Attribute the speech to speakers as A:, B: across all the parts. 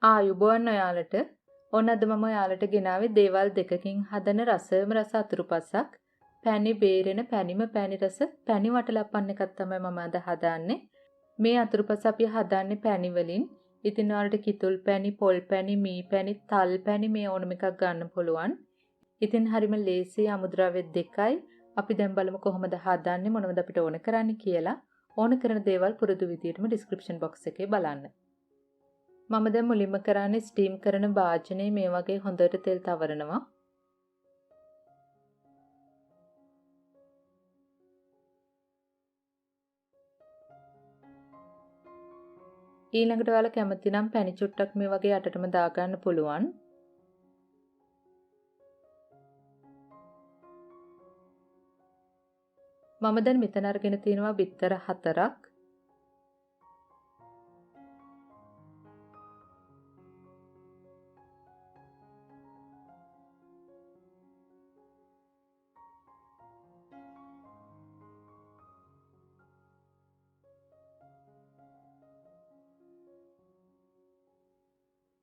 A: ආයුබෝවන් ඔයාලට. ඔන්න අද මම ඔයාලට ගෙනාවේ දේවල් දෙකකින් හදන රසම රස අතුරුපසක්. පැණි බේරෙන පැණිම පැණි රස පැණි වටලප්පන් එකක් තමයි මම අද හදාන්නේ. මේ අතුරුපස අපි හදාන්නේ පැණි වලින්. ඉතින් ඔයාලට කිතුල් පැණි, පොල් පැණි, මී පැණි, තල් පැණි මේ ඕනම එකක් ගන්න පුළුවන්. ඉතින් හරිම ලේසි අමුද්‍රව්‍ය දෙකයි. අපි දැන් බලමු කොහොමද හදන්නේ මොනවද අපිට ඕන කරන්නේ කියලා. ඕන කරන දේවල් පුරුදු විදියටම ඩිස්ක්‍රිප්ෂන් බොක්ස් එකේ බලන්න. මම දැන් මුලින්ම කරන්නේ ස්ටීම් කරන භාජනයේ මේ වගේ හොඳට තෙල් තවරනවා. ඊළඟට ඔයාලා කැමති නම් පැණි චුට්ටක් මේ වගේ යටටම දාගන්න පුළුවන්. මම දැන් මෙතන අරගෙන තියෙනවා බිත්තර 4ක්.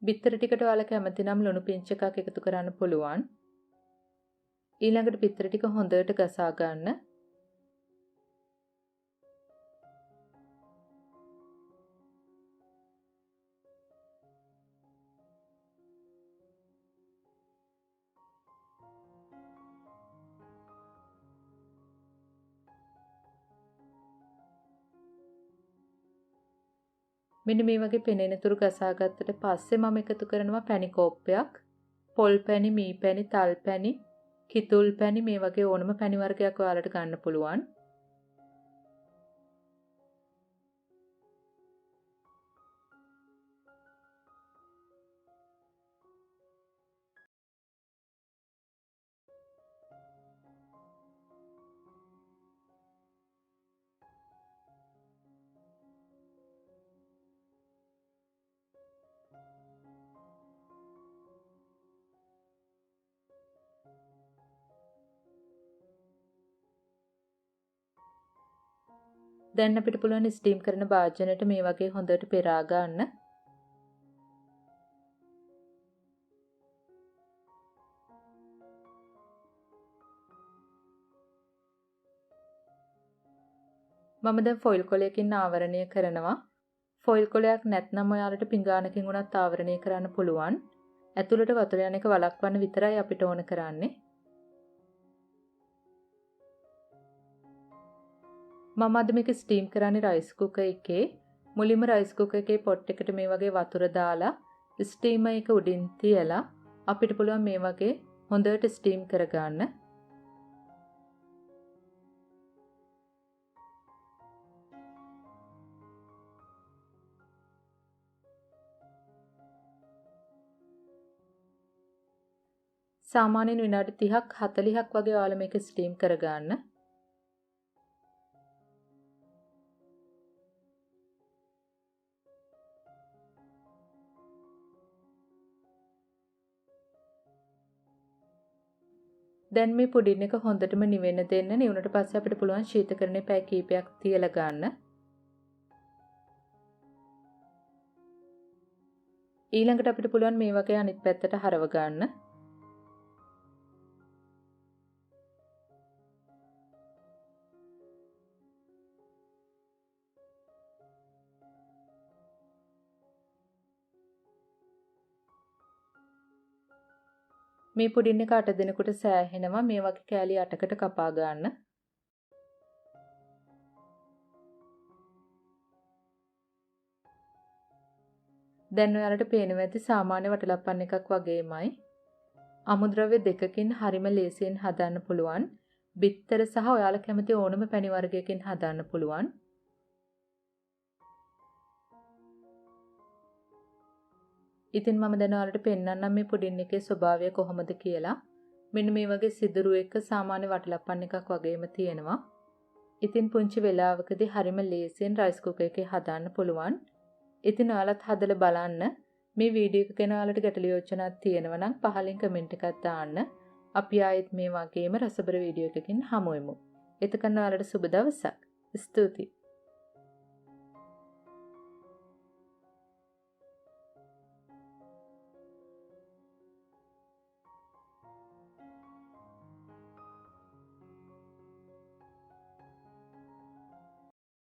A: බිත්තර ටිකට ඔයාලා කැමති නම් ලුණු පිංච් එකක් එකතු කරන්න පුළුවන්. ඊළඟට බිත්තර ටික හොඳට ගසා ගන්න. මෙන්න මේ වගේ පෙනෙන තුරු ගසා ගත්තට පස්සේ මම එකතු කරනවා පැණි කෝප්පයක්. පොල් පැණි, මී පැණි, තල් පැණි, කිතුල් පැණි මේ වගේ ඕනම පැණි වර්ගයක් ඔයාලට ගන්න පුළුවන්. දැන් අපිට පුළුවන් ස්ටීම් කරන භාජනයට මේ වගේ හොඳට පෙරා ගන්න. මම දැන් ෆොයිල් කොලයකින් ආවරණය කරනවා. ෆොයිල් කොලයක් නැත්නම් ඔයාලට පිඟානකින් උනත් ආවරණය කරන්න පුළුවන්. ඇතුළට වතුර යන එක වළක්වන්න විතරයි අපිට ඕන කරන්නේ. මම අද මේක ස්ටීම් කරන්නේ රයිස් කුකර් එකේ. මුලින්ම රයිස් කුකර් එකේ පොට් එකට මේ වගේ වතුර දාලා ස්ටීමර් එක උඩින් තියලා අපිට පුළුවන් මේ වගේ හොඳට ස්ටීම් කරගන්න. සාමාන්‍යයෙන් විනාඩි 30ක් 40ක් වගේ ඔයාලා මේක ස්ටීම් කරගන්න. දැන් මේ පුඩින් එක හොඳටම නිවෙන්න දෙන්න. නිවුනට පස්සේ අපිට පුළුවන් ශීතකරණයේ පැය කිහිපයක් තියලා ගන්න. ඊළඟට අපිට පුළුවන් මේ වගේ අනිත් පැත්තට හරව ගන්න. මේ පුඩින් එක 8 දිනකට සෑහෙනවා. මේ වගේ කෑලි 8කට කපා ගන්න. දැන් ඔයාලට පේනවා ඇති සාමාන්‍ය වටලප්පන් එකක් වගේමයි. අමුද්‍රව්‍ය දෙකකින් හරිම ලේසියෙන් හදන්න පුළුවන්. බිත්තර සහ ඔයාලා කැමති ඕනම පැණි වර්ගයකින් හදන්න පුළුවන්. ඉතින් මම දැන් ඔයාලට පෙන්නන්නම් මේ පුඩින් එකේ ස්වභාවය කොහොමද කියලා. මෙන්න මේ වගේ සිදුරු එක සාමාන්‍ය වටලප්පන් එකක් වගේම තියෙනවා. ඉතින් පුංචි වෙලාවකදී හරිම ලේසියෙන් රයිස් කුකර් එකේ හදාන්න පුළුවන්. ඉතින් ඔයාලත් හදලා බලන්න. මේ වීඩියෝ එක ගැන ඔයාලට ගැටළු යෝජනාවක් තියෙනවා නම් පහලින් කමෙන්ට් එකක් දාන්න. අපි ආයෙත් මේ වගේම රසබර වීඩියෝ එකකින් හමු වෙමු. එතකන් ඔයාලට සුබ දවසක්. ස්තුතියි.